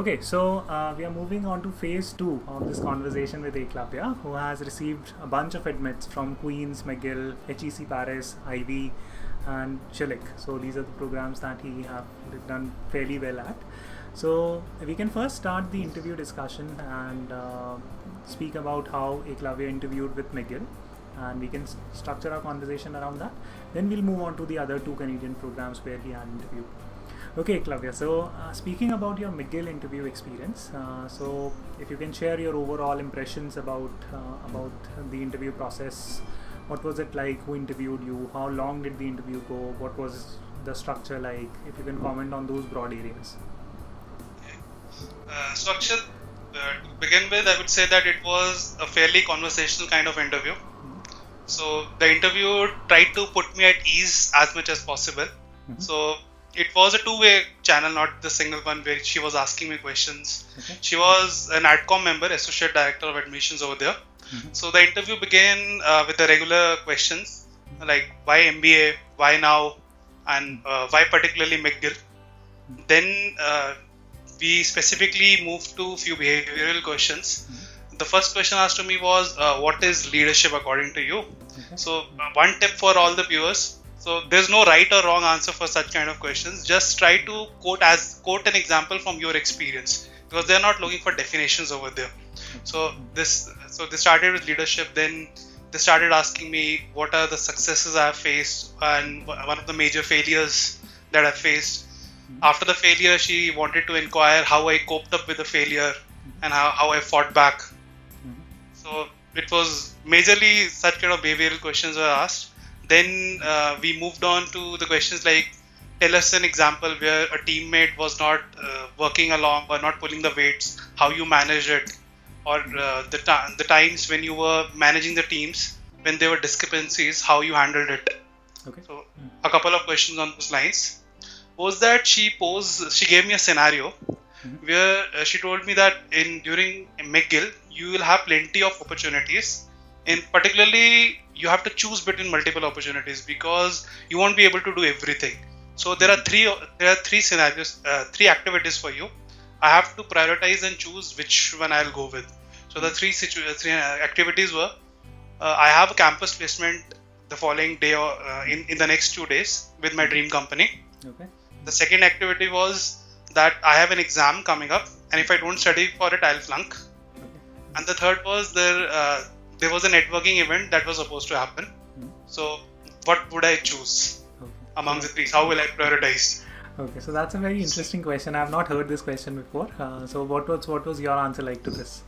Okay, so we are moving on to phase 2 of this conversation with Eklavya, who has received a bunch of admits from Queen's, McGill, HEC Paris, Ivy, and Schillig. So these are the programs that he have done fairly well at. So we can first start the interview discussion and speak about how Eklavya interviewed with McGill, and we can structure our conversation around that. Then we'll move on to the other 2 Canadian programs where he had interviewed. Okay, Eklavya, so speaking about your McGill interview experience, so if you can share your overall impressions about the interview process. What was it like? Who interviewed you? How long did the interview go? What was the structure like? If you can comment on those broad areas. Structure, to begin with, I would say that it was a fairly conversational kind of interview. So the interviewer tried to put me at ease as much as possible. So it was a 2-way channel, not the single one where she was asking me questions. Okay. She was an ADCOM member, Associate Director of Admissions over there. So the interview began with the regular questions like why MBA, why now, and why particularly McGill. Then we specifically moved to a few behavioral questions. The first question asked to me was, what is leadership according to you? Okay. So one tip for all the viewers. So there's no right or wrong answer for such kind of questions. Just try to quote an example from your experience, because they're not looking for definitions over there. So they started with leadership. Then they started asking me what are the successes I have faced and one of the major failures that I faced. After the failure, she wanted to inquire how I coped up with the failure and how I fought back. So it was majorly such kind of behavioral questions were asked. Then we moved on to the questions like, tell us an example where a teammate was not working along or not pulling the weights, how you managed it, or the times when you were managing the teams, when there were discrepancies, how you handled it. Okay. So a couple of questions on those lines. Was that she gave me a scenario where she told me that during McGill, you will have plenty of opportunities. And particularly, you have to choose between multiple opportunities because you won't be able to do everything. So there are three scenarios, 3 activities for you. I have to prioritize and choose which one I'll go with. So the three activities were, I have a campus placement the following day or in the next 2 days with my dream company. Okay. The second activity was that I have an exam coming up, and if I don't study for it, I'll flunk. Okay. And the third was there was a networking event that was supposed to happen. So what would I choose among the 3? How will I prioritize? Okay, so that's a very interesting question. I have not heard this question before. So what was your answer like to this?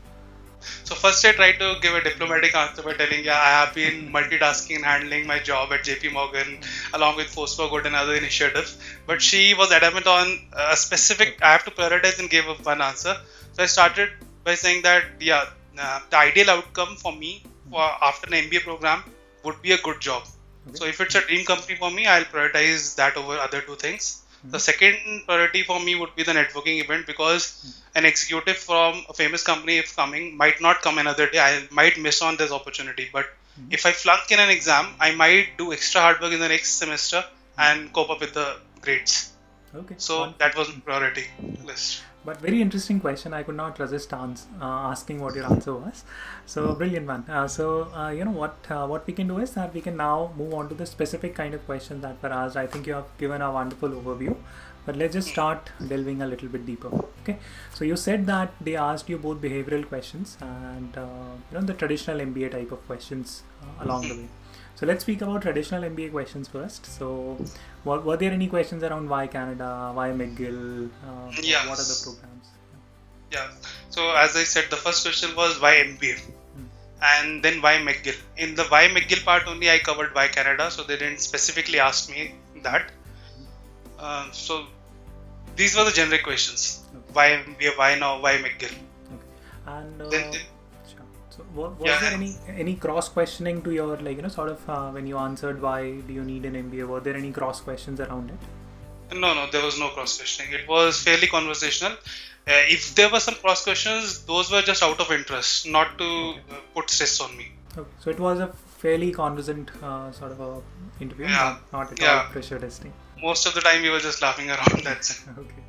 So first I tried to give a diplomatic answer by telling, I have been multitasking and handling my job at JP Morgan along with Force for Good and other initiatives. But she was adamant on a specific, I have to prioritize and give one answer. So I started by saying that, the ideal outcome for me after an MBA program would be a good job. Okay. So if it's a dream company for me, I'll prioritize that over other 2 things. The second priority for me would be the networking event, because an executive from a famous company, if coming, might not come another day. I might miss on this opportunity. But if I flunk in an exam, I might do extra hard work in the next semester and cope up with the grades. Okay. So that was my priority list. But very interesting question. I could not resist asking what your answer was. So brilliant, man. What we can do is that we can now move on to the specific kind of questions that were asked. I think you have given a wonderful overview, but let's just start delving a little bit deeper. Okay. So you said that they asked you both behavioral questions and the traditional MBA type of questions along the way. So let's speak about traditional MBA questions first. So were there any questions around why Canada, why McGill, what are the programs? Yeah. So as I said, the first question was why MBA and then why McGill. In the why McGill part only, I covered why Canada. So they didn't specifically ask me that. So these were the generic questions. Okay. Why MBA, why now, why McGill. Okay. And so was there any cross questioning to your when you answered why do you need an MBA? Were there any cross questions around it? No, there was no cross questioning. It was fairly conversational. If there were some cross questions, those were just out of interest, not to put stress on me. Okay. So it was a fairly conversant sort of a interview, not at all pressure testing. Most of the time we were just laughing around. That's it. Okay.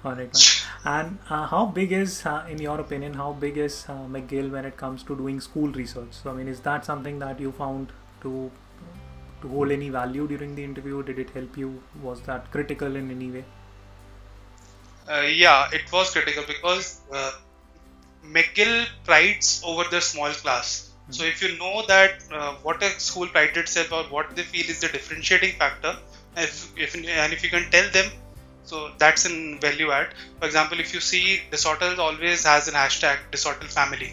All right. And how big is, in your opinion, how big is McGill when it comes to doing school research? So, I mean, is that something that you found to hold any value during the interview? Did it help you? Was that critical in any way? Yeah, it was critical because McGill prides over the small class. So if you know that what a school prides itself or what they feel is the differentiating factor, if you can tell them, so that's an value add. For example, if you see Disortal always has an hashtag Disortal family.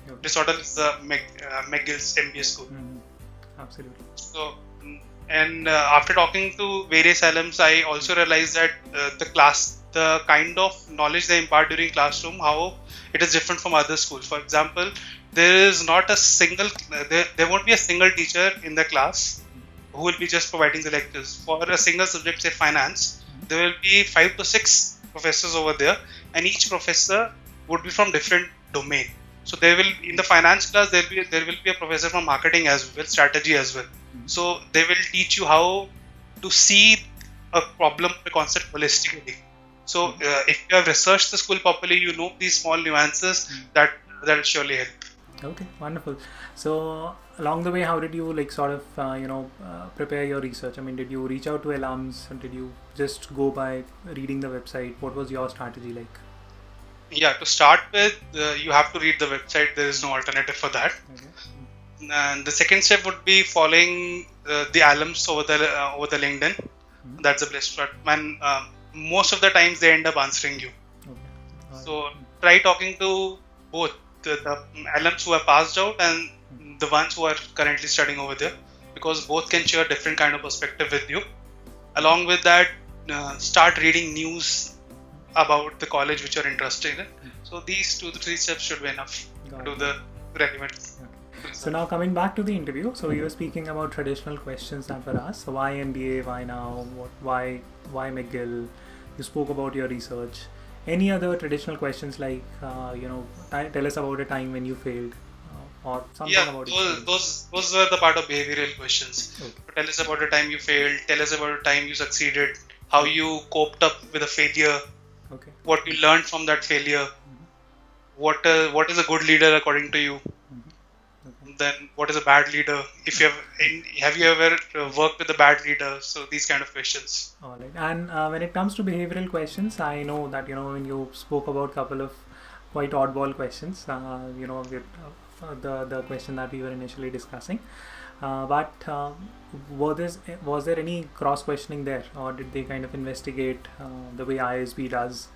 Okay. Disortal is the McGill's MBA school. Absolutely. So, and after talking to various alums, I also realized that the kind of knowledge they impart during classroom, how it is different from other schools. For example, there is not a single, there won't be a single teacher in the class who will be just providing the lectures. For a single subject, say finance, there will be 5 to 6 professors over there, and each professor would be from different domain. So there will, in the finance class, there will be a professor from marketing as well, strategy as well. So they will teach you how to see a problem, a concept holistically. So if you have researched the school properly, you know these small nuances that will surely help. Okay, wonderful. So along the way, how did you prepare your research? I mean, did you reach out to alums, or did you just go by reading the website? What was your strategy like? Yeah, to start with, you have to read the website. There is no alternative for that. Okay. And the second step would be following the alums over the LinkedIn. That's the best part. And most of the times they end up answering you. Okay. So try talking to both the alums who have passed out and the ones who are currently studying over there, because both can share different kind of perspective with you. Along with that, start reading news about the college which you're interested in. So these 2 to 3 steps should be enough to do the relevant. Okay. So now coming back to the interview, so you were speaking about traditional questions that were asked. So why MBA? Why now? Why McGill? You spoke about your research. Any other traditional questions like tell us about a time when you failed, or something about it? Yeah, those were the part of behavioral questions. Okay. Tell us about a time you failed. Tell us about a time you succeeded. How you coped up with a failure. Okay. What you learned from that failure. What is a good leader according to you? Okay. Then what is a bad leader? If you have you ever worked with a bad leader? So these kind of questions. All right. And when it comes to behavioral questions, I know that when you spoke about a couple of quite oddball questions, the question that we were initially discussing, but was there any cross questioning there, or did they kind of investigate the way ISB does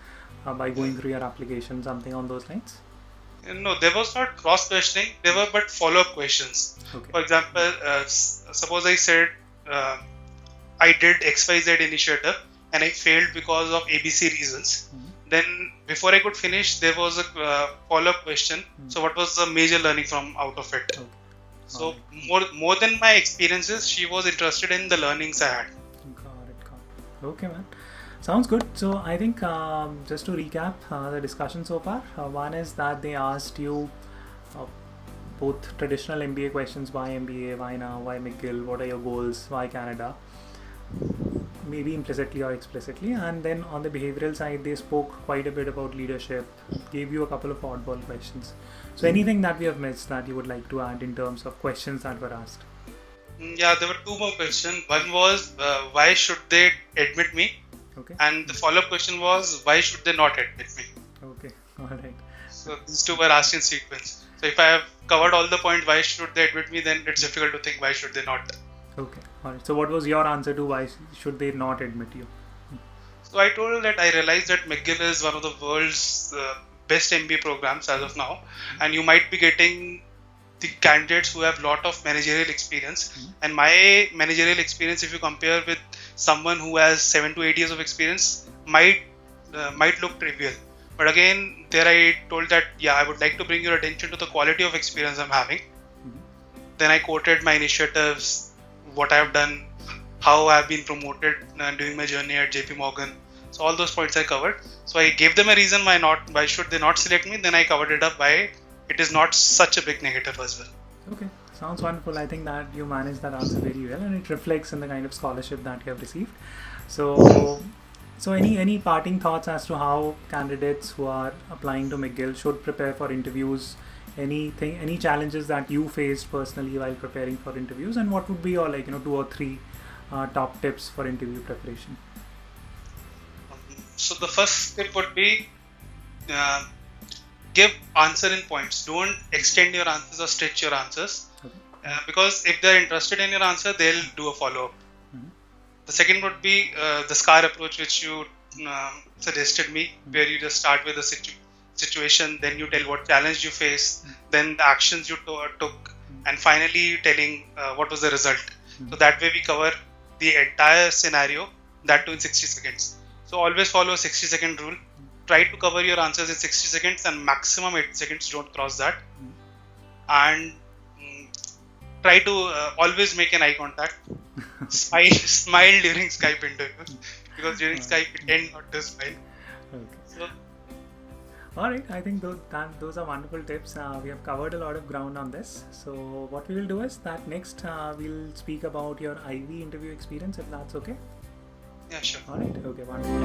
by going through your application, something on those lines? No, there was not cross questioning. There were but follow up questions. Okay. For example, suppose I said I did XYZ initiative and I failed because of ABC reasons. Then before I could finish, there was a follow up question. So what was the major learning from out of it? Okay. So more than my experiences, she was interested in the learnings I had. Got it. Okay, man. Sounds good. So I think just to recap the discussion so far, one is that they asked you both traditional MBA questions: why MBA, why now, why McGill, what are your goals, why Canada, maybe implicitly or explicitly. And then on the behavioral side, they spoke quite a bit about leadership, gave you a couple of oddball questions. So anything that we have missed that you would like to add in terms of questions that were asked? Yeah, there were 2 more questions. One was why should they admit me? Okay. And the follow-up question was, why should they not admit me? Okay, all right. So these 2 were asked in sequence. So if I have covered all the points, why should they admit me, then it's difficult to think why should they not. Okay, all right. So what was your answer to why should they not admit you? So I told that I realized that McGill is one of the world's best MBA programs as of now, and you might be getting the candidates who have lot of managerial experience. And my managerial experience, if you compare with someone who has 7 to 8 years of experience, might look trivial. But again, there I told that I would like to bring your attention to the quality of experience I'm having. Then I quoted my initiatives, what I have done, how I have been promoted during my journey at JP Morgan. So all those points I covered. So I gave them a reason why should they not select me. Then I covered it up by it is not such a big negative as well. Okay, sounds wonderful. I think that you managed that answer very well, and it reflects in the kind of scholarship that you have received. So So any parting thoughts as to how candidates who are applying to McGill should prepare for interviews? Any challenges that you faced personally while preparing for interviews, and what would be your 2 or 3 top tips for interview preparation? So the first tip would be give answer in points. Don't extend your answers or stretch your answers, because if they're interested in your answer, they'll do a follow-up. The second would be the SCAR approach, which you suggested me, where you just start with a situation, then you tell what challenge you faced, then the actions you took, and finally telling what was the result. So that way we cover the entire scenario, that too in 60 seconds. So always follow a 60-second rule. Try to cover your answers in 60 seconds and maximum 8 seconds, don't cross that. And try to always make an eye contact. Smile during Skype interviews, because during Skype we tend not to smile. So, alright, I think those are wonderful tips. We have covered a lot of ground on this. So what we will do is that next we'll speak about your IV interview experience, if that's okay. Yeah, sure. Alright, okay, wonderful.